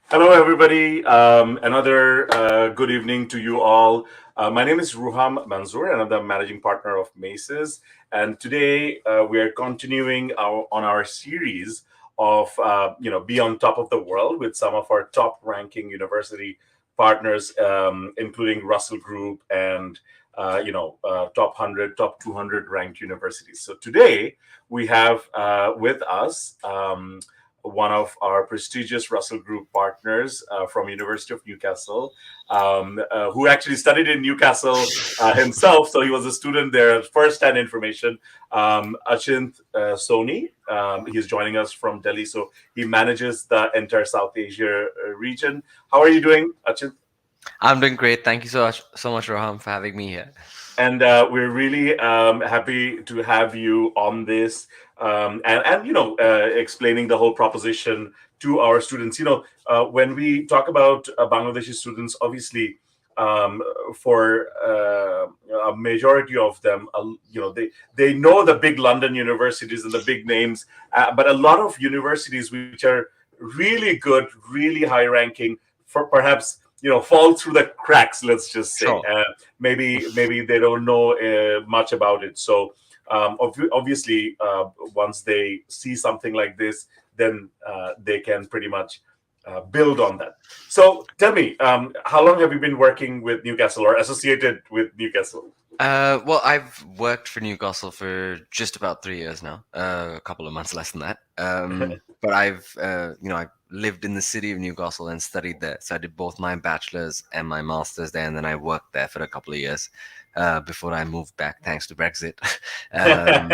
Hello, everybody. Another good evening to you all. My name is Ruham Manzoor, and I'm the managing partner of Maces. And today we are continuing on our series of be on top of the world with some of our top ranking university partners, including Russell Group and top 100, top 200 ranked universities. So today we have with us. One of our prestigious Russell Group partners from University of Newcastle, who actually studied in Newcastle himself. So he was a student there. First-hand information. Achint Soni. He's joining us from Delhi. So he manages the entire South Asia region. How are you doing, Achint? I'm doing great. Thank you so much, Roham, for having me here. And we're really happy to have you on this and explaining the whole proposition to our students. When we talk about Bangladeshi students, obviously for a majority of them, they know the big London universities and the big names, but a lot of universities which are really good, really high ranking, for perhaps fall through the cracks, let's just say. Sure. Maybe they don't know much about it. So obviously, once they see something like this, then they can pretty much build on that. So tell me, how long have you been working with Newcastle or associated with Newcastle? Well, I've worked for Newcastle for just about 3 years now. A couple of months less than that. But I've lived in the city of Newcastle and studied there. So I did both my bachelor's and my master's there, and then I worked there for a couple of years before I moved back, thanks to Brexit. um,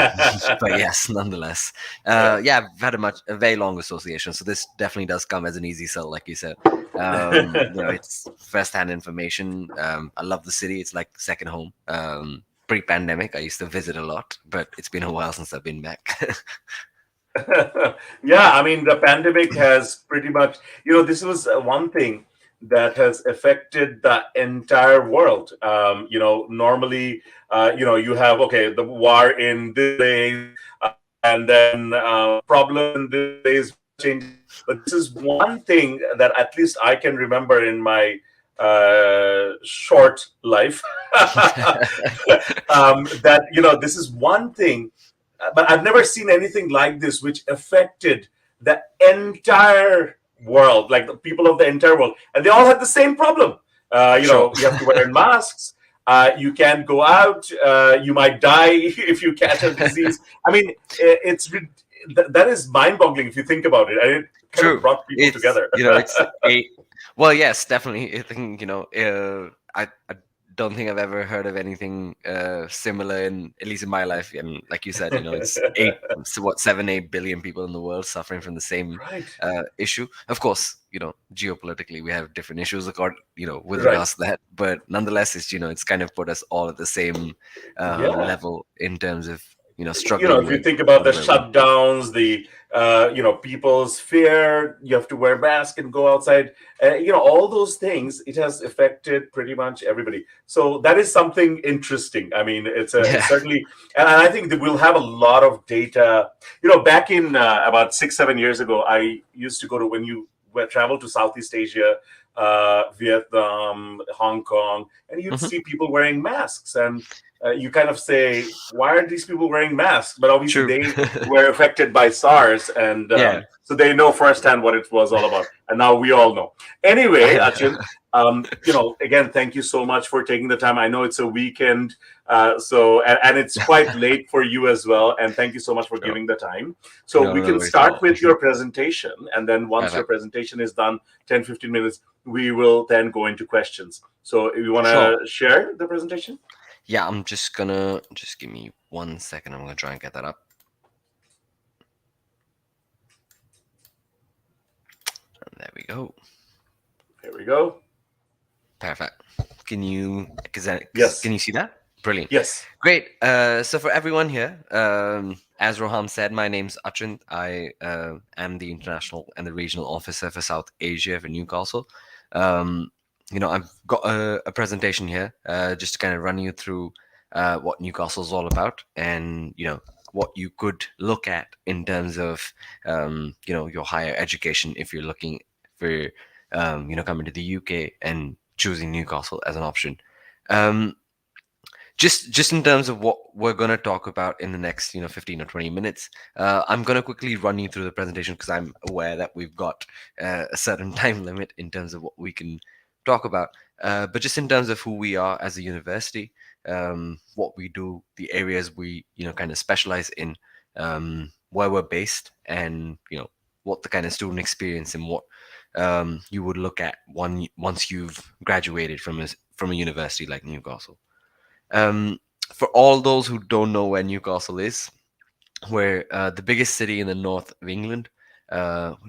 but yes, nonetheless, yeah, I've had a very long association. So this definitely does come as an easy sell, like you said. It's first-hand information. I love the city. It's like second home. Pre-pandemic, I used to visit a lot, but it's been a while since I've been back. Yeah, I mean, the pandemic has pretty much, this was one thing that has affected the entire world. Normally, you have, okay, the war in this place, and then problem in this place changes. But this is one thing that at least I can remember in my short life. That, this is one thing, but I've never seen anything like this, which affected the entire world, like the people of the entire world, and they all had the same problem. Sure. You have to wear masks. You can't go out. You might die if you catch a disease. I mean, that is mind-boggling if you think about it, and it kind of True. brought people It's together. it's a well, yes, definitely. I think I don't think I've ever heard of anything similar in at least in my life. And like you said, it's so what 7-8 billion people in the world suffering from the same Right, issue. Of course, geopolitically we have different issues, with right. regards to that. But nonetheless, it's kind of put us all at the same Yeah. level in terms of struggling If you with think about the whatever we. shutdowns, the people's fear, you have to wear mask and go outside, all those things, it has affected pretty much everybody. So that is something interesting. I mean, it's Yeah. certainly, and I think that we'll have a lot of data. Back in about 6-7 years ago, I used to go to, when you travel to Southeast Asia, Vietnam, Hong Kong, and you'd Hmm. see people wearing masks, and you kind of say, why are these people wearing masks? But obviously, True. they were affected by SARS, and Yeah. so they know firsthand what it was all about. And now we all know. Anyway, Achin, again, thank you so much for taking the time. I know it's a weekend, and it's quite late for you as well. And thank you so much for Sure. giving the time. So No, we no can worries at start all. with your presentation, and then once your Perfect. presentation is done, 10-15 minutes, we will then go into questions. So if you want Sure. to share the presentation. Yeah, I'm just give me 1 second. I'm gonna try and get that up. And there we go. Here we go. Perfect. Can Yes. you see that? Brilliant. Yes. Great. So for everyone here, as Roham said, my name's Achint. I am the international and the regional officer for South Asia for Newcastle. Um, I've got a presentation here just to kind of run you through what Newcastle's all about, and what you could look at in terms of your higher education if you're looking for coming to the UK and choosing Newcastle as an option. Um, just in terms of what we're going to talk about in the next 15 or 20 minutes, I'm going to quickly run you through the presentation because I'm aware that we've got a certain time limit in terms of what we can talk about. But just in terms of who we are as a university, what we do, the areas we kind of specialize in, where we're based, and what the kind of student experience and what you would look at once you've graduated from a university like Newcastle. um, for all those who don't know where Newcastle is, we're the biggest city in the north of England,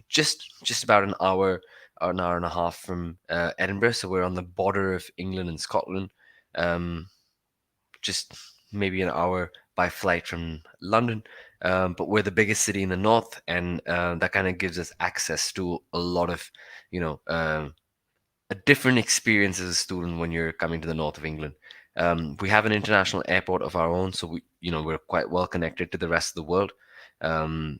just about an hour and a half from Edinburgh. So we're on the border of England and Scotland, um, just maybe an hour by flight from London. But we're the biggest city in the north, and that kind of gives us access to a lot of, you know, a different experience as a student when you're coming to the north of England. We have an international airport of our own, so we're quite well connected to the rest of the world. Um,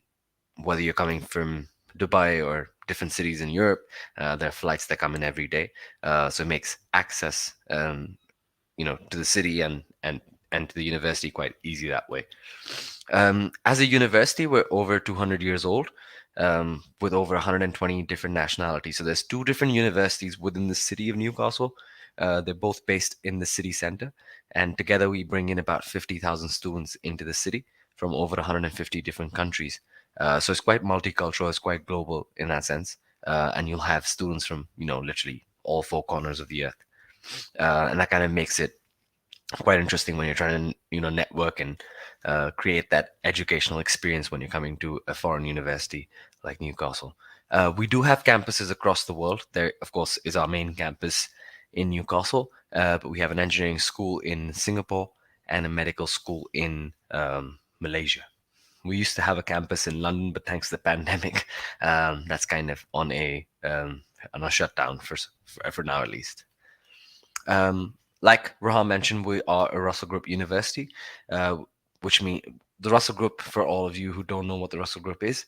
Whether you're coming from Dubai or different cities in Europe, there are flights that come in every day, so it makes access, to the city and to the university quite easy that way. As a university, we're over 200 years old, with over 120 different nationalities. So there's two different universities within the city of Newcastle. They're both based in the city center, and together we bring in about 50,000 students into the city from over 150 different countries. So it's quite multicultural, it's quite global in that sense, and you'll have students from literally all four corners of the earth, and that kind of makes it quite interesting when you're trying to network and create that educational experience when you're coming to a foreign university like Newcastle. We do have campuses across the world. There, of course, is our main campus in Newcastle, but we have an engineering school in Singapore and a medical school in Malaysia. We used to have a campus in London, but thanks to the pandemic, that's kind of on a shutdown for now at least. Like Raham mentioned, we are a Russell Group university, uh, which means the Russell Group, for all of you who don't know what the Russell Group is,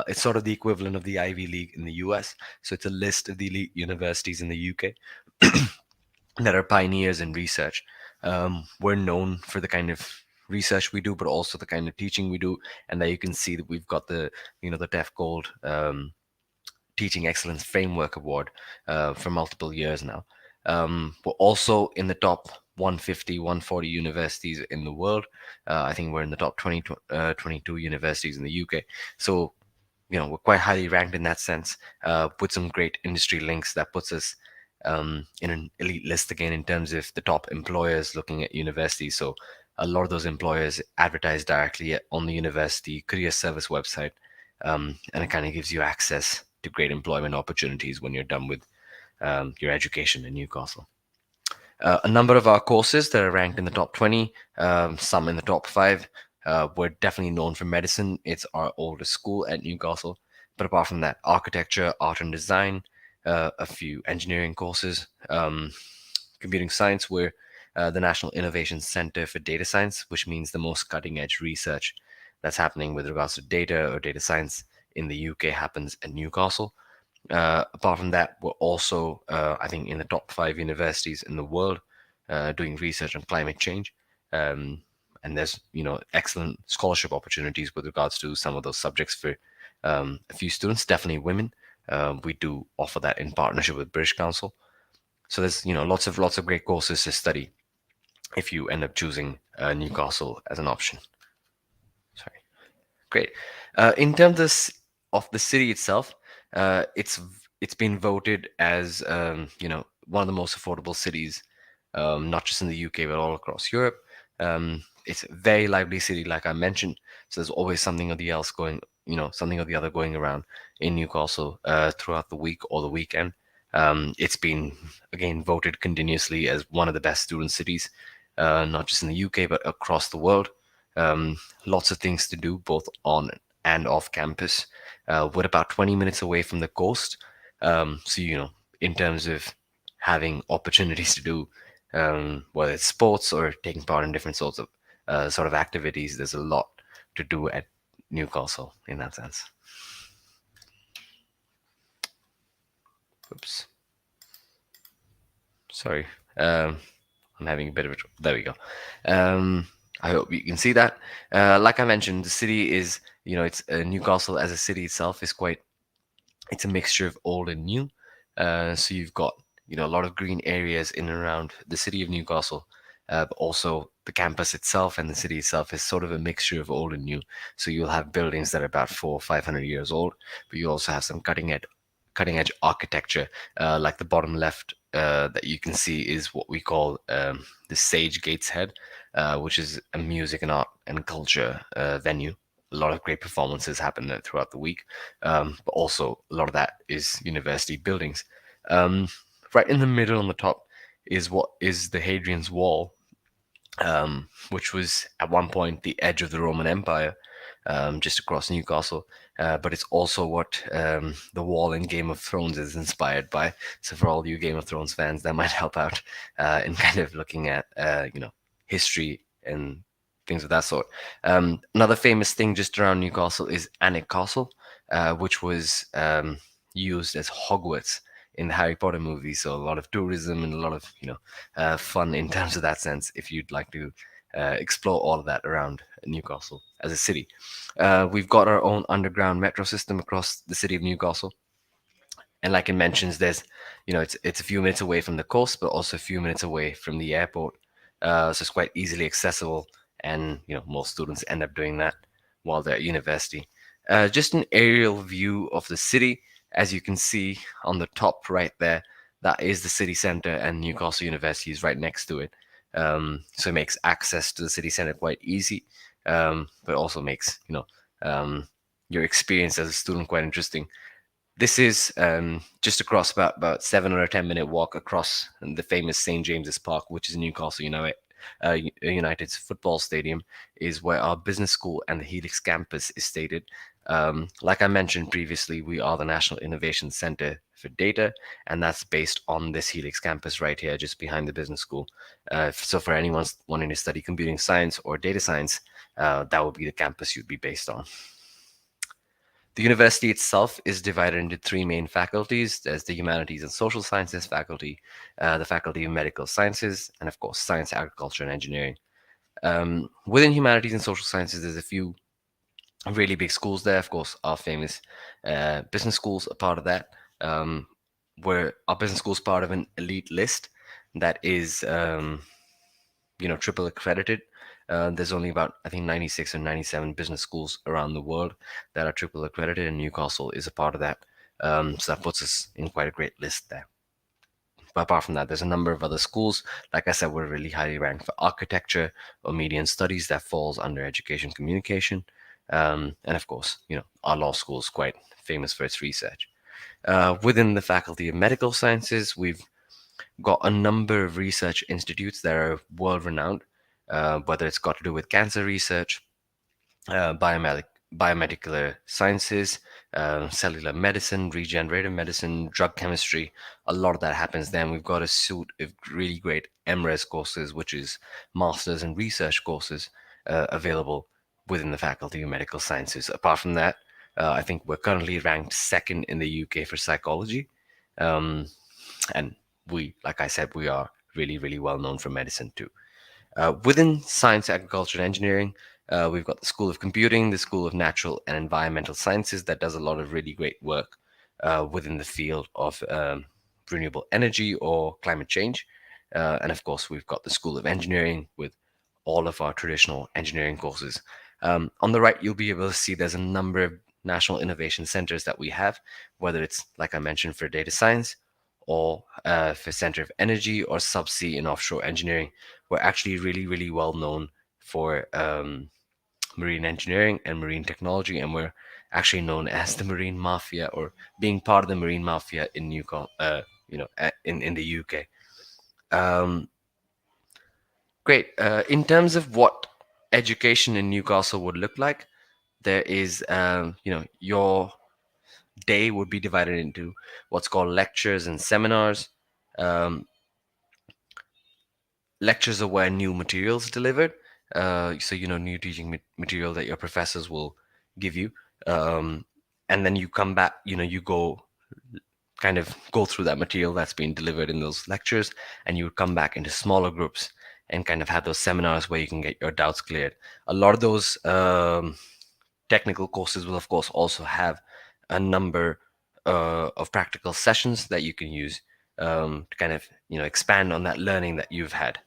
it's sort of the equivalent of the Ivy League in the US. So it's a list of the elite universities in the UK that are pioneers in research. We're known for the kind of research we do, but also the kind of teaching we do, and there you can see that we've got the DEF Gold Teaching Excellence Framework Award for multiple years now. We're also in the top 150, 140 universities in the world. I think we're in the top 22 universities in the UK. So, we're quite highly ranked in that sense, with some great industry links that puts us in an elite list again in terms of the top employers looking at universities. So a lot of those employers advertise directly on the university career service website, and it kind of gives you access to great employment opportunities when you're done with your education in Newcastle. A number of our courses that are ranked in the top 20, some in the top 5. We're definitely known for medicine. It's our oldest school at Newcastle. But apart from that, architecture, art and design, a few engineering courses, computing science, we're the National Innovation Center for Data Science, which means the most cutting edge research that's happening with regards to data or data science in the UK happens at Newcastle. Apart from that, we're also, I think, in the top 5 universities in the world doing research on climate change. And there's, excellent scholarship opportunities with regards to some of those subjects for a few students, definitely women. We do offer that in partnership with British Council. So there's, lots of great courses to study if you end up choosing Newcastle as an option. Sorry. Great. In terms of the city itself, it's been voted as one of the most affordable cities, not just in the UK but all across Europe. It's a very lively city, like I mentioned. So there's always something or the else going, something or the other going around in Newcastle throughout the week or the weekend. It's been again voted continuously as one of the best student cities, not just in the UK but across the world. Lots of things to do both on and off campus. We're about 20 minutes away from the coast. So, in terms of having opportunities to do, whether it's sports or taking part in different sorts of sort of activities, there's a lot to do at Newcastle in that sense. Oops, sorry. Um, I'm having a bit of a. There we go. Um, I hope you can see that. Like I mentioned, the city is, it's Newcastle as a city itself is quite. It's a mixture of old and new. So you've got, a lot of green areas in and around the city of Newcastle, but also the campus itself and the city itself is sort of a mixture of old and new. So you'll have buildings that are about 400 or 500 years old, but you also have some cutting edge architecture, like the bottom left that you can see is what we call the Sage Gates Head, which is a music and art and culture venue. A lot of great performances happen there throughout the week, but also a lot of that is university buildings. Um, right in the middle on the top is what is the Hadrian's Wall, which was at one point the edge of the Roman Empire, just across Newcastle. But it's also what the wall in Game of Thrones is inspired by. So for all you Game of Thrones fans, that might help out in kind of looking at history and things of that sort. Another famous thing just around Newcastle is Anik Castle, which was used as Hogwarts in the Harry Potter movies. So a lot of tourism and a lot of fun in terms of that sense. If you'd like to explore all of that around Newcastle as a city, we've got our own underground metro system across the city of Newcastle. And like it mentions, there's, it's a few minutes away from the coast, but also a few minutes away from the airport. So it's quite easily accessible, and most students end up doing that while they're at university. Just an aerial view of the city, as you can see on the top right there, that is the city center, and Newcastle University is right next to it. So it makes access to the city center quite easy, but also makes your experience as a student quite interesting. This is just across about 7 or 10 minute walk across the famous St James's Park, which is Newcastle United's football stadium, is where our business school and the Helix campus is stated. Like I mentioned previously, we are the National Innovation Center for Data, and that's based on this Helix campus right here, just behind the business school. So for anyone wanting to study computing science or data science, that would be the campus you'd be based on. The university itself is divided into three main faculties. There's the Humanities and Social Sciences faculty, the Faculty of Medical Sciences, and of course, Science, Agriculture, and Engineering. Within Humanities and Social Sciences, there's a few really big schools there. Of course, our famous business schools are part of that. Where our business school is part of an elite list that is, triple accredited. There's only about, I think, 96 or 97 business schools around the world that are triple accredited, and Newcastle is a part of that. So that puts us in quite a great list there. But apart from that, there's a number of other schools. Like I said, we're really highly ranked for architecture or media and studies that falls under education communication. And of course, our law school is quite famous for its research. Within the Faculty of Medical Sciences, we've got a number of research institutes that are world renowned, whether it's got to do with cancer research, biomedical sciences, cellular medicine, regenerative medicine, drug chemistry. A lot of that happens then. We've got a suite of really great MRes courses, which is masters and research courses available within the Faculty of Medical Sciences. Apart from that, I think we're currently ranked second in the UK for psychology. And we, like I said, we are really, really well known for medicine too. Within Science, Agriculture, and Engineering, we've got the School of Computing, the School of Natural and Environmental Sciences that does a lot of really great work within the field of renewable energy or climate change. And of course, we've got the School of Engineering with all of our traditional engineering courses. On the right, you'll be able to see there's a number of national innovation centers that we have, whether it's, like I mentioned, for data science or for Center of Energy or subsea and offshore engineering. We're actually really, really well known for marine engineering and marine technology, and we're actually known as the Marine Mafia, or being part of the Marine Mafia in in the UK. Um, Great. In terms of what education in Newcastle would look like, there is, your day would be divided into what's called lectures and seminars. Um, Lectures are where new materials delivered. So, new teaching material that your professors will give you. And then you come back, you go kind of go through that material that's been delivered in those lectures, and you would come back into smaller groups and kind of have those seminars where you can get your doubts cleared. A lot of those technical courses will, of course, also have a number of practical sessions that you can use to kind of expand on that learning that you've had.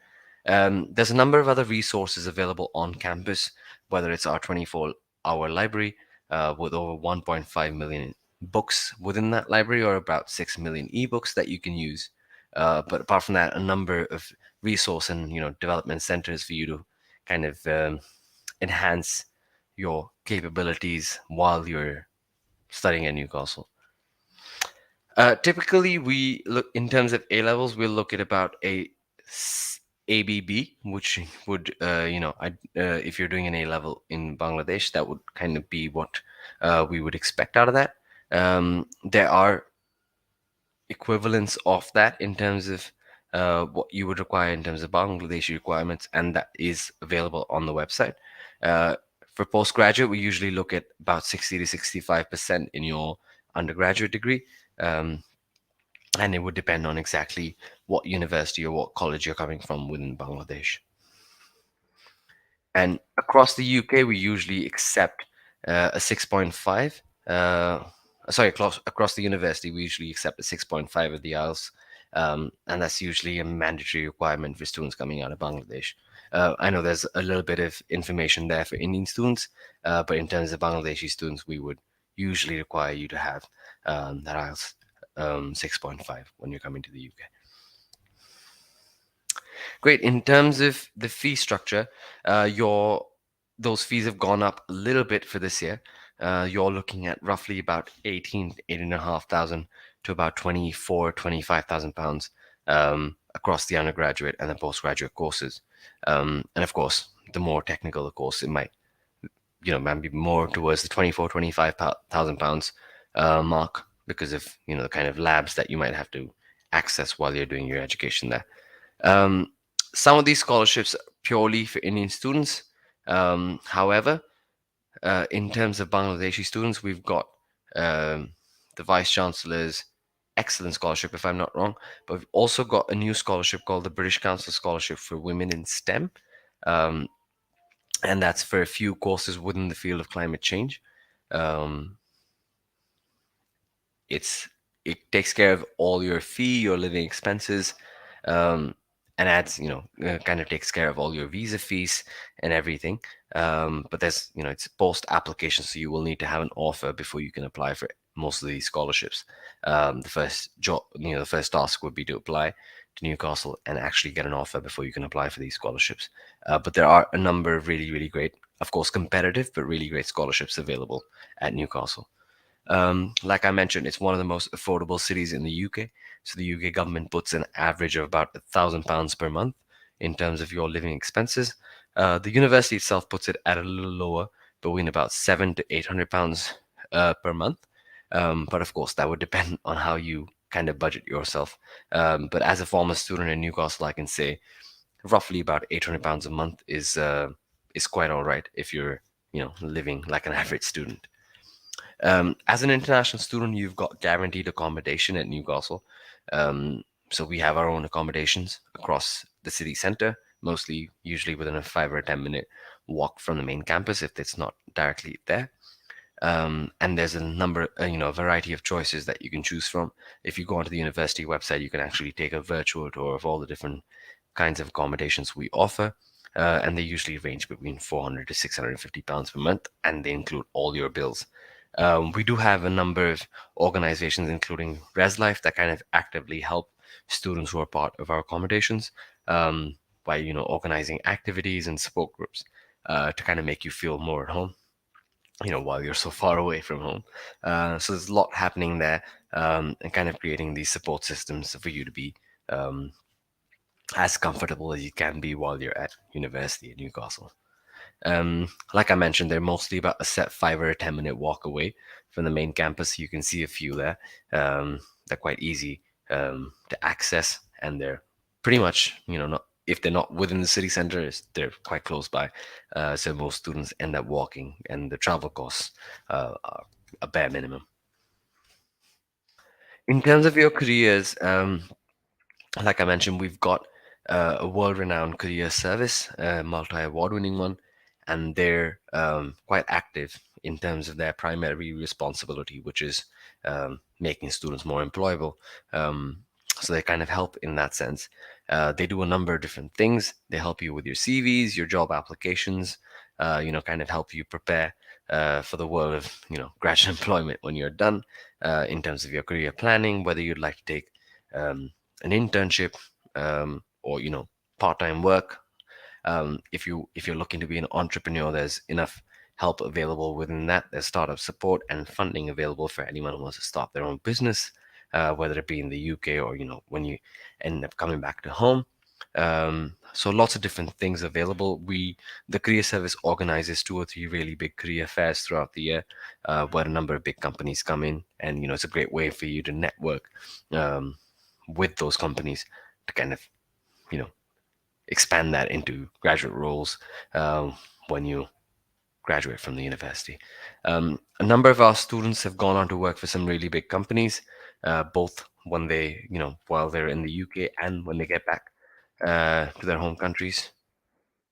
There's a number of other resources available on campus, whether it's our 24-hour library with over 1.5 million books within that library, or about 6 million ebooks that you can use. But apart from that, a number of resource and development centers for you to kind of enhance your capabilities while you're studying at Newcastle. Typically, we look in terms of A levels. We'll look at about ABB, which would, if you're doing an A level in Bangladesh, that would kind of be what we would expect out of that. There are equivalents of that in terms of what you would require in terms of Bangladeshi requirements, and that is available on the website. For postgraduate, we usually look at about 60 to 65% in your undergraduate degree. And it would depend on exactly what university or what college you're coming from within Bangladesh. And across the UK, we usually accept a 6.5. Across the university, we usually accept a 6.5 of the IELTS. And that's usually a mandatory requirement for students coming out of Bangladesh. I know there's a little bit of information there for Indian students, but in terms of Bangladeshi students, we would usually require you to have that IELTS 6.5 when you're coming to the UK. Great. In terms of the fee structure, those fees have gone up a little bit for this year. You're looking at roughly about 18,500 to about 25,000 pounds across the undergraduate and the postgraduate courses. And of course, the more technical the course, it might be more towards the 25,000 pounds mark, because of the kind of labs that you might have to access while you're doing your education there. Some of these scholarships are purely for Indian students. However, in terms of Bangladeshi students, we've got the Vice Chancellor's excellent scholarship, if I'm not wrong, but we've also got a new scholarship called the British Council Scholarship for Women in STEM. And that's for a few courses within the field of climate change. It takes care of all your fee, your living expenses, and adds, kind of takes care of all your visa fees and everything. But there's, it's post application, so you will need to have an offer before you can apply for most of these scholarships. The first job, the first task would be to apply to Newcastle and actually get an offer before you can apply for these scholarships. But there are a number of really, really great, of course, competitive, but really great scholarships available at Newcastle. Like I mentioned, it's one of the most affordable cities in the UK. So the UK government puts an average of about £1,000 per month in terms of your living expenses. The university itself puts it at a little lower, between about £700 to £800 per month. But of course, that would depend on how you kind of budget yourself. But as a former student in Newcastle, I can say roughly about £800 a month is quite all right if you're living like an average student. As an international student, you've got guaranteed accommodation at Newcastle. So we have our own accommodations across the city centre, usually within a 5 or 10-minute walk from the main campus if it's not directly there. And there's a variety of choices that you can choose from. If you go onto the university website, you can actually take a virtual tour of all the different kinds of accommodations we offer. And they usually range between £400 to £650 per month, and they include all your bills. We do have a number of organizations, including ResLife, that kind of actively help students who are part of our accommodations by organizing activities and support groups to kind of make you feel more at home, while you're so far away from home. So there's a lot happening there, and kind of creating these support systems for you to be as comfortable as you can be while you're at university in Newcastle. Like I mentioned, they're mostly about a set 5 or 10-minute walk away from the main campus. You can see a few there. They're quite easy to access, and they're pretty much, if they're not within the city center, they're quite close by. So most students end up walking, and the travel costs are a bare minimum. In terms of your careers, like I mentioned, we've got a world-renowned career service, a multi-award-winning one, and they're quite active in terms of their primary responsibility, which is making students more employable. Um, so they kind of help in that sense. They do a number of different things. They help you with your CVs, your job applications, kind of help you prepare for the world of, graduate employment when you're done, in terms of your career planning, whether you'd like to take um, an internship, or part-time work. If you're looking to be an entrepreneur, there's enough help available within that. There's startup support and funding available for anyone who wants to start their own business, whether it be in the UK or when you end up coming back to home. So lots of different things available. The career service organizes 2 or 3 really big career fairs throughout the year, where a number of big companies come in, and it's a great way for you to network um, with those companies to kind of you know expand that into graduate roles when you graduate from the university. A number of our students have gone on to work for some really big companies, both when while they're in the UK and when they get back to their home countries.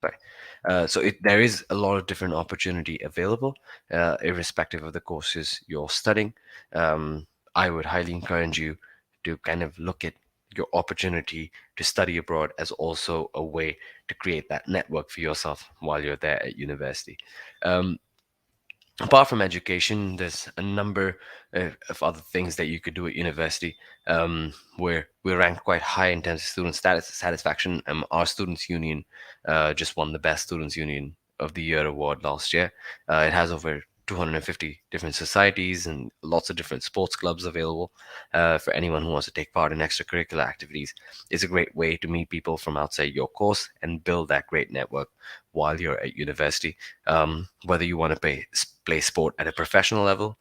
Right. There is a lot of different opportunity available, irrespective of the courses you're studying. Um, I would highly encourage you to kind of look at your opportunity to study abroad as also a way to create that network for yourself while you're there at university. Um, Apart from education, there's a number of other things that you could do at university, where we're ranked quite high in terms of student status satisfaction. Our students union just won the best students union of the year award last year. It has over 250 different societies and lots of different sports clubs available for anyone who wants to take part in extracurricular activities. It's a great way to meet people from outside your course and build that great network while you're at university. Whether you want to play sport at a professional level,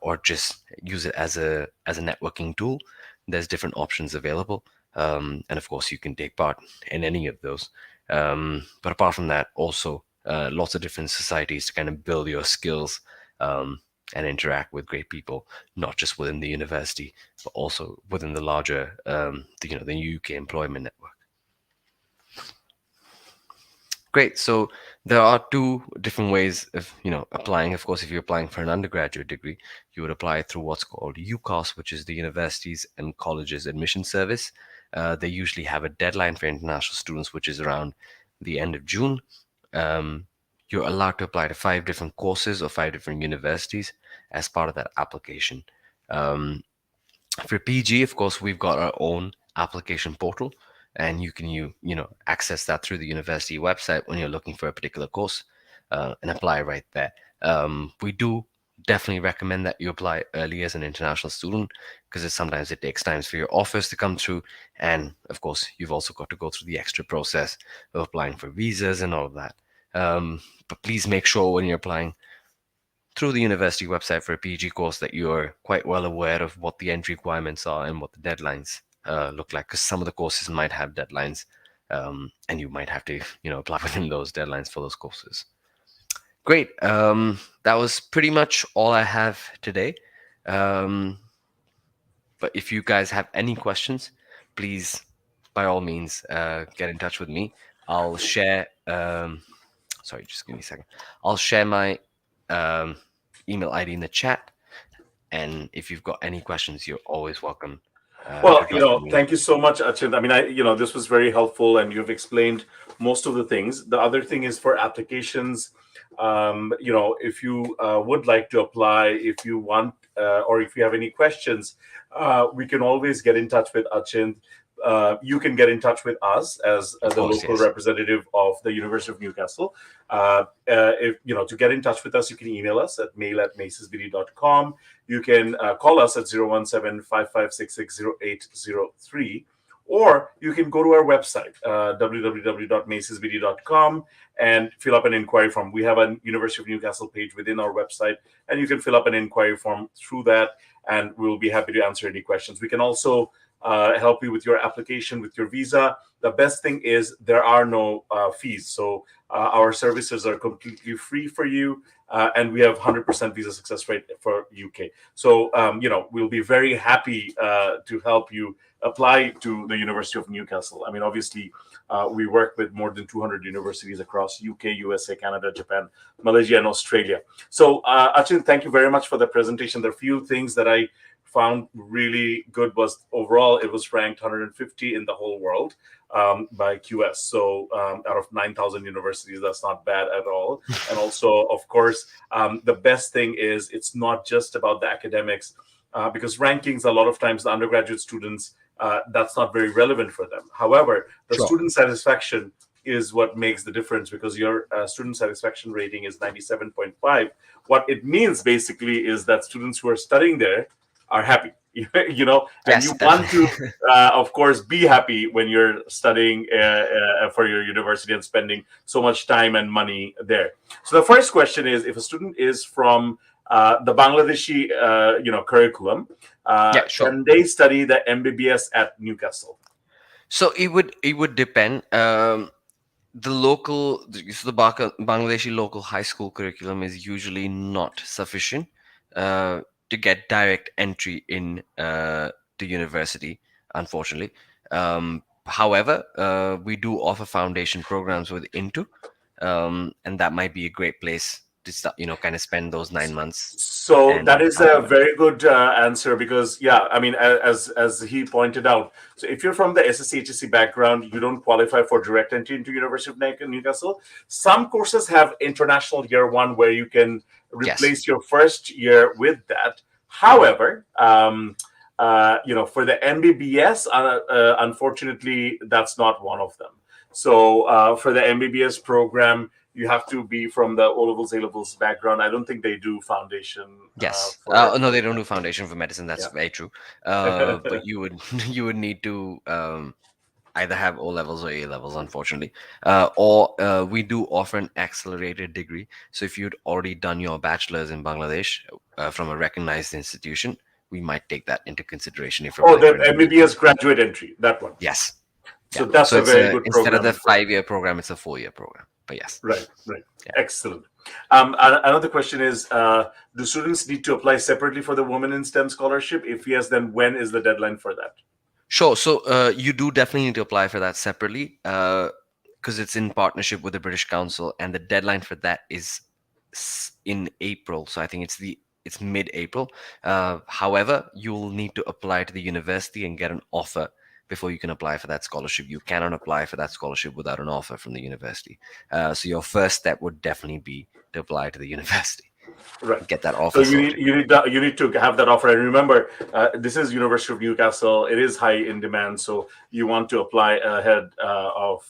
or just use it as a networking tool, there's different options available. And of course, you can take part in any of those. But apart from that, also lots of different societies to kind of build your skills, and interact with great people, not just within the university, but also within the larger, the UK employment network. Great. So there are 2 different ways of applying. Of course, if you're applying for an undergraduate degree, you would apply through what's called UCAS, which is the Universities and Colleges Admission Service. They usually have a deadline for international students, which is around the end of June. Um, you're allowed to apply to 5 different courses or 5 different universities as part of that application. Um, for PG, of course, we've got our own application portal, and you can access that through the university website when you're looking for a particular course, and apply right there. We do definitely recommend that you apply early as an international student, because sometimes it takes time for your offers to come through, and of course, you've also got to go through the extra process of applying for visas and all of that. But please make sure when you're applying through the university website for a PG course that you're quite well aware of what the entry requirements are and what the deadlines look like, because some of the courses might have deadlines, and you might have to apply within those deadlines for those courses. Great. That was pretty much all I have today. But if you guys have any questions, please, by all means, get in touch with me. I'll share. Sorry, just give me a second. I'll share my email ID in the chat, and if you've got any questions, you're always welcome Well, to drop me. thank you so much, Achint. I mean, this was very helpful, and you've explained most of the things. The other thing is for applications. If you would like to apply, if you want, or if you have any questions, we can always get in touch with Achint. You can get in touch with us as Of the course, local yes. representative of the University of Newcastle. If to get in touch with us, you can email us at mail@macesbd.com. You can call us at 017-5566-0803, or you can go to our website, www.macesbd.com, and fill up an inquiry form. We have a University of Newcastle page within our website, and you can fill up an inquiry form through that, and we'll be happy to answer any questions. We can also help you with your application, with your visa. The best thing is there are no fees. So our services are completely free for you. And we have 100% visa success rate for UK. So, we'll be very happy to help you apply to the University of Newcastle. I mean, obviously, we work with more than 200 universities across UK, USA, Canada, Japan, Malaysia, and Australia. So, Achin, thank you very much for the presentation. There are a few things that I found really good. Was overall it was ranked 150 in the whole world by QS. So out of 9,000 universities, that's not bad at all. And also, of course, the best thing is it's not just about the academics, because rankings, a lot of times the undergraduate students, that's not very relevant for them. However, the Sure. student satisfaction is what makes the difference, because your student satisfaction rating is 97.5. What it means basically is that students who are studying there are happy. And Yes, you want definitely. to, of course, be happy when you're studying for your university and spending so much time and money there. So the first question is, if a student is from the Bangladeshi, curriculum, Yeah, sure. can they study the MBBS at Newcastle? So it would depend. The Bangladeshi local high school curriculum is usually not sufficient to get direct entry in the university, unfortunately. However, we do offer foundation programs with Into, and that might be a great place to start, kind of spend those 9 months So that and is help a you out. very good answer, because yeah, I mean, as he pointed out, so if you're from the SSC HSC background, you don't qualify for direct entry into University of Newcastle. Some courses have international year one where you can Yes, replace your first year with that. However, for the MBBS, unfortunately, that's not one of them. So for the MBBS program, you have to be from the O levels, A levels background. I don't think they do foundation yes. No, for they don't that. do foundation for medicine. That's very true. Yeah. But you would you would need to either have O levels or A levels, unfortunately. Or we do offer an accelerated degree. So if you'd already done your bachelor's in Bangladesh from a recognized institution, we might take that into consideration if you're Oh, applying the for an MBA. MBBS graduate entry, that one. Yes, So yeah. that's So a it's very good instead of program the as well. 5-year program, it's a 4-year program. But yes, Right, right. yeah. Excellent. Another question is, do students need to apply separately for the Women in STEM scholarship? If yes, then when is the deadline for that? Sure. So you do definitely need to apply for that separately because it's in partnership with the British Council, and the deadline for that is in April. So I think it's mid-April. However, you'll need to apply to the university and get an offer before you can apply for that scholarship. You cannot apply for that scholarship without an offer from the university. So your first step would definitely be to apply to the university, Right. get that So offer you need sorted. you need to have that offer. And remember, this is University of Newcastle. It is high in demand, so you want to apply ahead of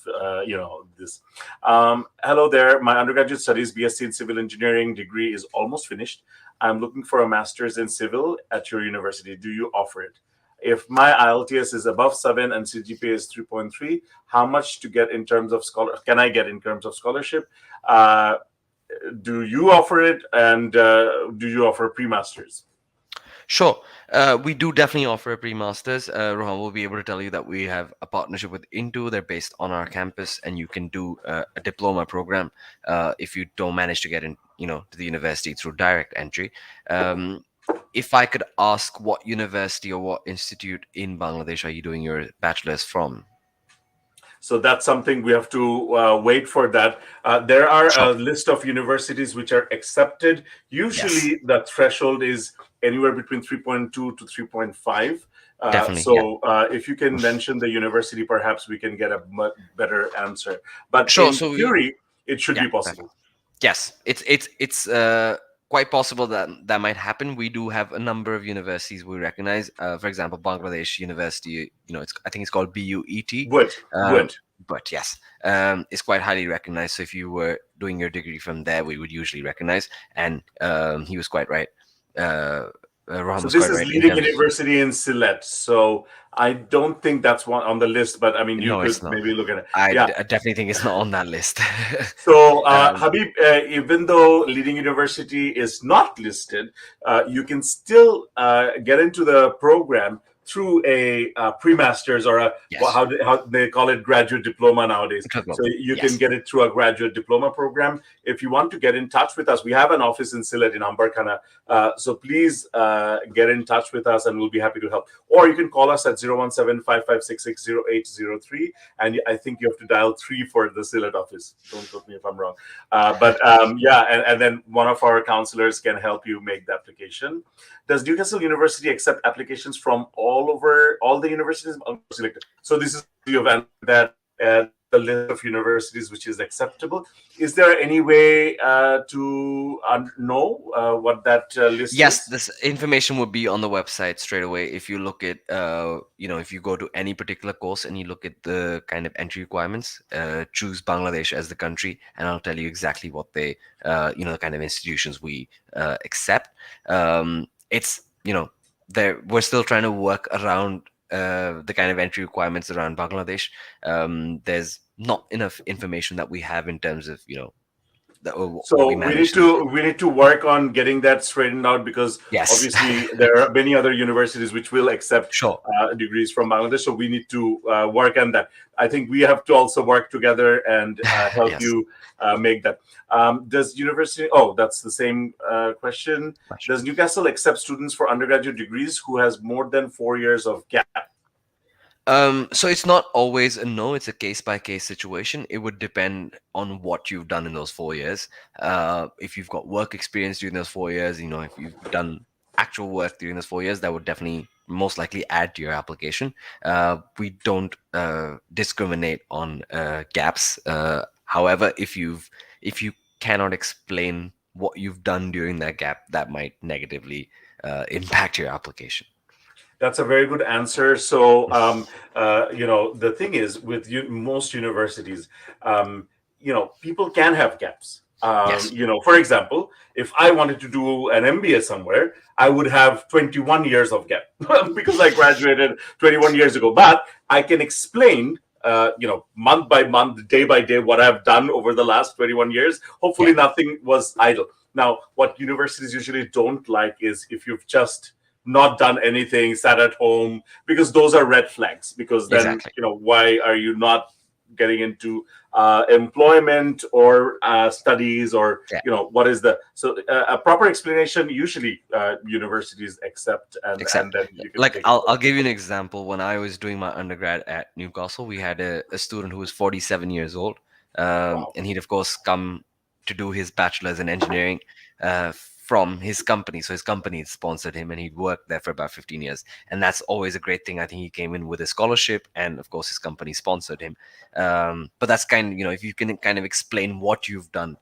this. Hello there. My undergraduate studies, BSc in Civil Engineering degree, is almost finished. I'm looking for a master's in civil at your university. Do you offer it? If my IELTS is above 7 and CGPA is 3.3, how much to get in terms of can I get in terms of scholarship? Uh, do you offer it, and do you offer pre-masters? Sure. We do definitely offer a pre-masters. Rohan will be able to tell you that we have a partnership with Into. They're based on our campus, and you can do a diploma program if you don't manage to get in, to the university through direct entry. If I could ask, what university or what institute in Bangladesh are you doing your bachelor's from? So that's something we have to wait for that. There are Sure. a list of universities which are accepted. Yes. Usually the threshold is anywhere between 3.2 to 3.5. Definitely. Yeah. If you can mention the university, perhaps we can get a much better answer. But Sure. in So theory, it should yeah. be possible. Yes, it's quite possible that that might happen. We do have a number of universities we recognize. For example, Bangladesh University. I think it's called BUET. Good, Um, good. but yes, it's quite highly recognized. So if you were doing your degree from there, we would usually recognize. And he was quite right. Rohan So was this quite is right in leading terms. university in Sylhet. So I don't think that's one on the list, but I mean, you No, could it's not. maybe look at it. I, Yeah. I definitely think it's not on that list. So, um, Habib, even though leading university is not listed, you can still get into the program through a pre-masters or a Yes. how they call it graduate diploma nowadays. So Diploma. you can Yes. get it through a graduate diploma program. If you want to get in touch with us, we have an office in Sylhet in Ambarkhana. So please get in touch with us and we'll be happy to help. Or you can call us at 017-5566-0803. And I think you have to dial 3 for the Sylhet office. Don't quote me if I'm wrong. Yeah, and then one of our counselors can help you make the application. Does Newcastle University accept applications from all over, all the universities? So this is, you have answered that. The list of universities which is acceptable. Is there any way to know what that list Yes, is? this information would be on the website straight away. If you look at, if you go to any particular course and you look at the kind of entry requirements, choose Bangladesh as the country, and I'll tell you exactly what they, the kind of institutions we accept. It's, there we're still trying to work around the kind of entry requirements around Bangladesh. There's not enough information that we have in terms of, what we So managed to. we need to work on getting that straightened out because Yes. obviously there are many other universities which will accept Sure. degrees from Bangladesh. So we need to work on that. I think we have to also work together and help Yes. you make that. Does university? Oh, that's the same question. Question. Does Newcastle accept students for undergraduate degrees who has more than 4 years of gap? So it's not always a no, it's a case by case situation. It would depend on what you've done in those 4 years. If you've got work experience during those 4 years, if you've done actual work during those 4 years, that would definitely most likely add to your application. We don't discriminate on gaps. However, if you cannot explain what you've done during that gap, that might negatively impact your application. That's a very good answer. So, the thing is, with most universities, people can have gaps. Yes. For example, if I wanted to do an MBA somewhere, I would have 21 years of gap because I graduated 21 years ago. But I can explain, month by month, day by day, what I've done over the last 21 years. Hopefully, Yeah. nothing was idle. Now, what universities usually don't like is if you've just not done anything, sat at home, because those are red flags. Because then, Exactly. why are you not getting into employment or studies or, Yeah. what is the, so a proper explanation, usually universities accept and Except, then you can like, take it I'll forward. give you an example. When I was doing my undergrad at Newcastle, we had a student who was 47 years old, Wow. and he'd of course come to do his bachelor's in engineering from his company. So his company had sponsored him, and he'd worked there for about 15 years. And that's always a great thing. I think he came in with a scholarship, and of course his company sponsored him. But that's kind of, if you can kind of explain what you've done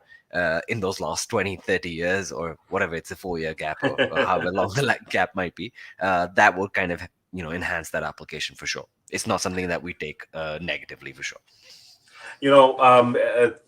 in those last 20, 30 years, or whatever, it's a 4 year gap, or however long the gap might be, that will kind of, enhance that application for sure. It's not something that we take negatively for sure.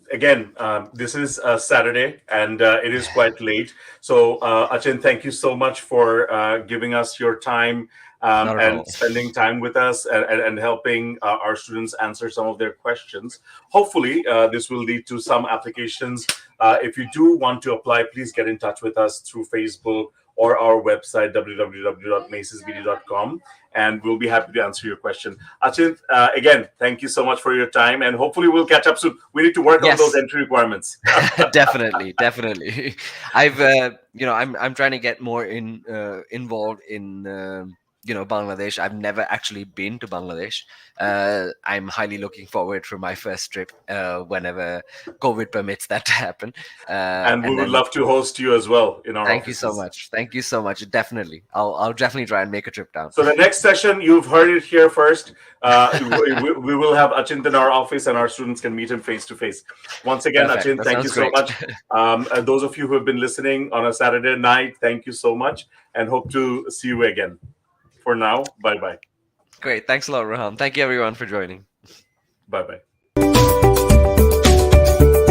Again, this is Saturday and it is quite late. So, Achin, thank you so much for giving us your time Not at and all. spending time with us and helping our students answer some of their questions. Hopefully, this will lead to some applications. If you do want to apply, please get in touch with us through Facebook or our website, www.macesbd.com, and we'll be happy to answer your question. Achint, again, thank you so much for your time, and hopefully we'll catch up soon. We need to work on those Yes. entry requirements. Definitely. I've I'm trying to get more involved in Bangladesh. I've never actually been to Bangladesh. I'm highly looking forward for my first trip whenever COVID permits that to happen. And we And would then love to host you as well in our thank you so offices. much. Thank you so much. Definitely. I'll definitely try and make a trip down. So the next session, you've heard it here first. We will have Achint in our office, and our students can meet him face to face. Once again, Perfect. Achint, That thank you sounds so great. much. And those of you who have been listening on a Saturday night, thank you so much, and hope to see you again. For now, bye bye. Great. Thanks a lot, Roham. Thank you everyone for joining. Bye bye.